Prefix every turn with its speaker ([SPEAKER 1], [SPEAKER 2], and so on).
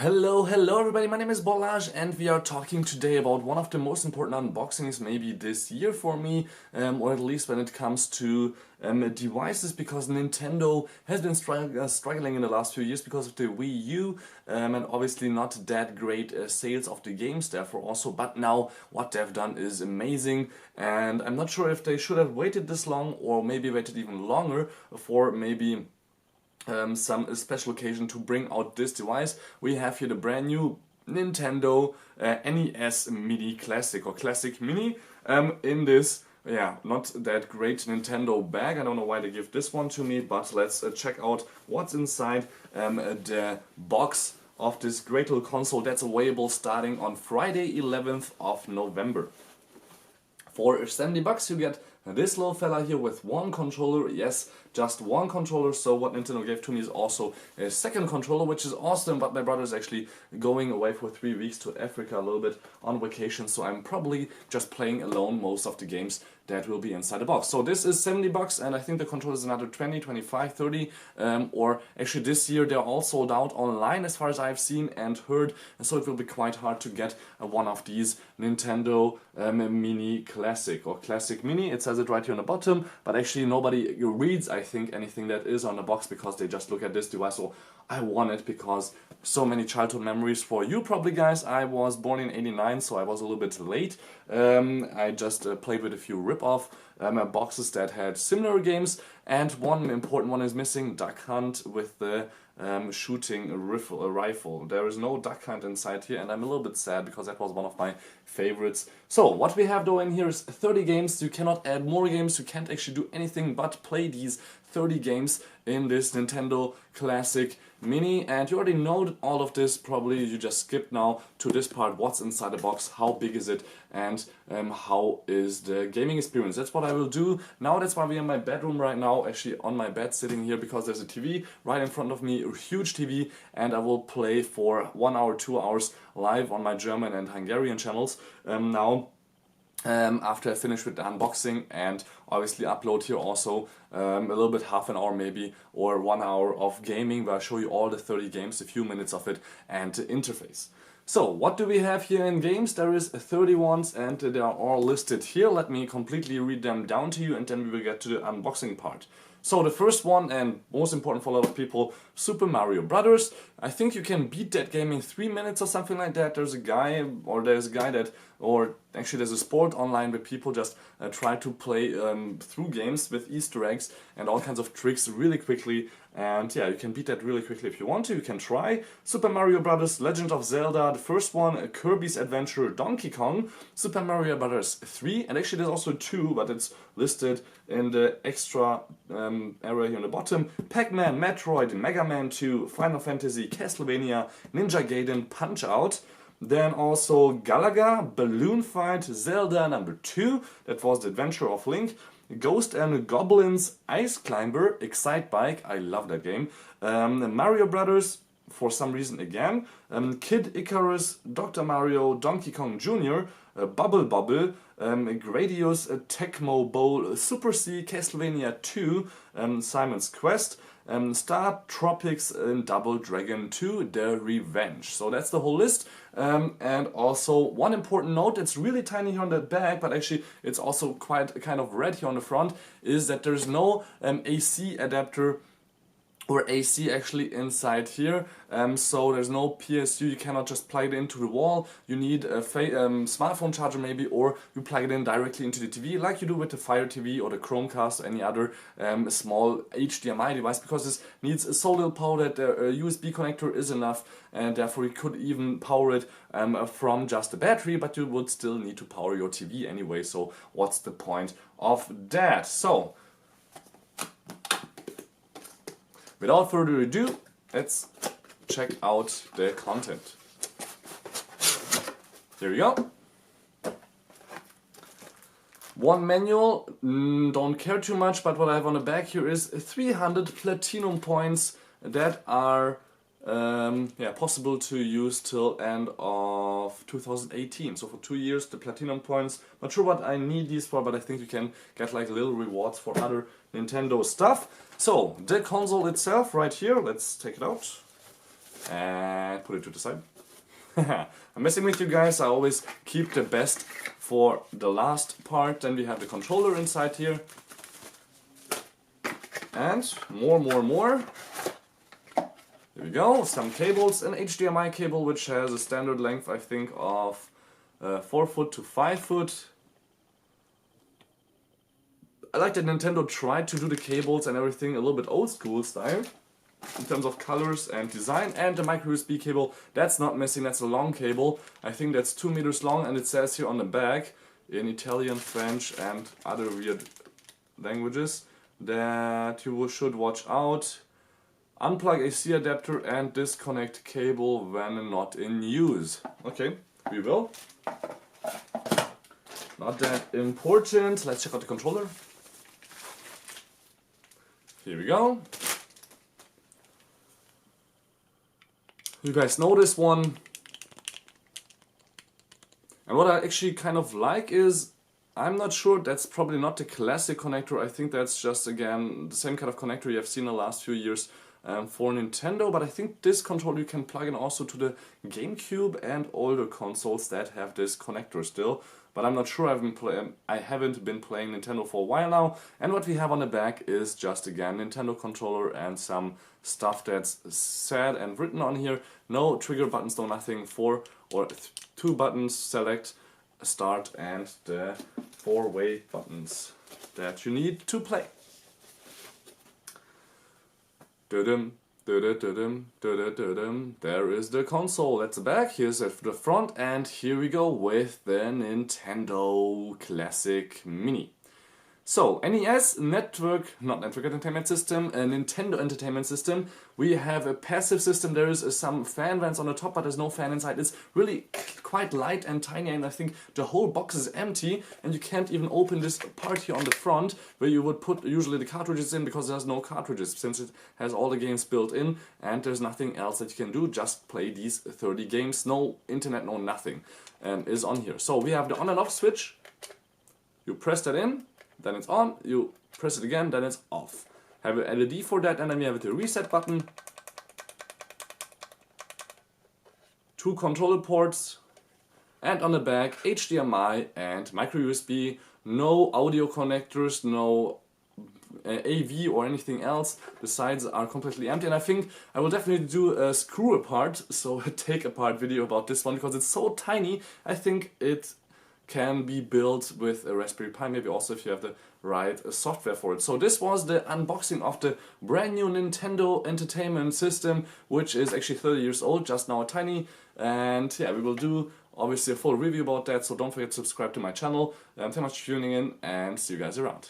[SPEAKER 1] Hello everybody, my name is Bolaj and we are talking today about one of the most important unboxings maybe this year for me, or at least when it comes to devices, because Nintendo has been struggling in the last few years because of the Wii U and obviously not that great sales of the games therefore also, but now what they've done is amazing and I'm not sure if they should have waited this long or maybe waited even longer for maybe some special occasion to bring out this device. We have here the brand new Nintendo NES Mini Classic or Classic Mini in this not that great Nintendo bag. I don't know why they give this one to me, but let's check out what's inside the box of this great little console that's available starting on Friday 11th of November. For $70 you get this little fella here with one controller, yes, just one controller. So what Nintendo gave to me is also a second controller, which is awesome, but my brother is actually going away for 3 weeks to Africa a little bit on vacation, so I'm probably just playing alone most of the games that will be inside the box. So this is $70 and I think the controller is another 20, 25, 30 or actually this year they're all sold out online as far as I've seen and heard, and so it will be quite hard to get one of these Nintendo Mini Classic or Classic Mini. It says it right here on the bottom, but actually nobody reads, I think, anything that is on the box because they just look at this device. So I want it because so many childhood memories for you probably, guys. I was born in '89, so I was a little bit late. I just played with a few rip-off boxes that had similar games, and one important one is missing: Duck Hunt with the shooting rifle. There is no Duck Hunt inside here, and I'm a little bit sad because that was one of my favorites. So what we have though in here is 30 games. You cannot add more games. You can't actually do anything but play these 30 games in this Nintendo Classic Mini, and you already know all of this. Probably you just skipped now to this part: what's inside the box, how big is it, and how is the gaming experience. That's what I will do now. That's why we're in my bedroom right now, actually on my bed sitting here, because there's a TV right in front of me, a huge TV, and I will play for 1 hour, 2 hours live on my German and Hungarian channels now. After I finish with the unboxing, and obviously upload here also a little bit, half an hour maybe or 1 hour of gaming where I show you all the 30 games, a few minutes of it, and the interface. So what do we have here in games? There is 30 ones and they are all listed here. Let me completely read them down to you and then we will get to the unboxing part. So the first one, and most important for a lot of people, Super Mario Brothers. I think you can beat that game in 3 minutes or something like that. There's a guy that, or actually there's a sport online where people just try to play through games with Easter eggs and all kinds of tricks really quickly. And yeah, you can beat that really quickly if you want to. You can try Super Mario Brothers, Legend of Zelda, the first one, Kirby's Adventure, Donkey Kong, Super Mario Brothers 3, and actually there's also 2, but it's listed in the extra area here on the bottom. PAC-MAN, Metroid, Mega Man 2, Final Fantasy, Castlevania, Ninja Gaiden, Punch-Out! Then also Galaga, Balloon Fight, Zelda number 2, that was the Adventure of Link, Ghost and Goblins, Ice Climber, Excitebike, I love that game, Mario Brothers, for some reason again, Kid Icarus, Dr. Mario, Donkey Kong Jr., BOBBLE, GRADIUS, TECMO Bowl, Super C, Castlevania 2, Simon's Quest, StarTropics, and Double Dragon 2, The Revenge. So that's the whole list. And also one important note, it's really tiny here on the back, but actually it's also quite kind of red here on the front, is that there's no AC adapter or AC actually inside here, so there's no PSU. You cannot just plug it into the wall. You need a smartphone charger maybe, or you plug it in directly into the TV like you do with the Fire TV or the Chromecast or any other small HDMI device, because this needs so little power that a USB connector is enough, and therefore you could even power it from just a battery, but you would still need to power your TV anyway, so what's the point of that? So without further ado, let's check out the content. Here we go. One manual, don't care too much, but what I have on the back here is 300 platinum points that are possible to use till end of 2018. So for 2 years the platinum points. Not sure what I need these for, but I think you can get like little rewards for other Nintendo stuff. So the console itself right here, let's take it out and put it to the side. I'm messing with you guys, I always keep the best for the last part. Then we have the controller inside here. And more. Here we go, some cables, an HDMI cable which has a standard length I think of 4 foot to 5 foot. I like that Nintendo tried to do the cables and everything a little bit old school style in terms of colors and design. And the micro USB cable, that's not missing, that's a long cable. I think that's 2 meters long, and it says here on the back in Italian, French and other weird languages that you should watch out. Unplug AC adapter and disconnect cable when not in use. Okay, we will. Not that important. Let's check out the controller. Here we go. You guys know this one. And what I actually kind of like is, I'm not sure, that's probably not the classic connector. I think that's just, again, the same kind of connector you have seen in the last few years for Nintendo. But I think this controller you can plug in also to the GameCube and older consoles that have this connector still. But I'm not sure, I haven't been playing Nintendo for a while now. And what we have on the back is just, again, Nintendo controller and some stuff that's said and written on here. No trigger buttons, no nothing. 2 buttons, select, start, and the 4-way buttons that you need to play. There is the console, that's the back, here's the front, and here we go with the Nintendo Classic Mini. So, NES, not Network Entertainment System, a Nintendo Entertainment System. We have a passive system, there is some fan vents on the top, but there's no fan inside. It's really quite light and tiny, and I think the whole box is empty, and you can't even open this part here on the front, where you would put usually the cartridges in, because there's no cartridges, since it has all the games built in, and there's nothing else that you can do, just play these 30 games. No internet, no nothing is on here. So we have the on and off switch, you press that in, then it's on, you press it again, then it's off. Have an LED for that, and then we have the reset button. 2 controller ports, and on the back HDMI and micro USB. No audio connectors, no AV or anything else. The sides are completely empty, and I think I will definitely do a screw apart, so a take apart video about this one, because it's so tiny. I think it can be built with a Raspberry Pi, maybe also if you have the right software for it. So this was the unboxing of the brand new Nintendo Entertainment System, which is actually 30 years old, just now tiny. And yeah, we will do obviously a full review about that, so don't forget to subscribe to my channel. Thank you much for tuning in, and see you guys around.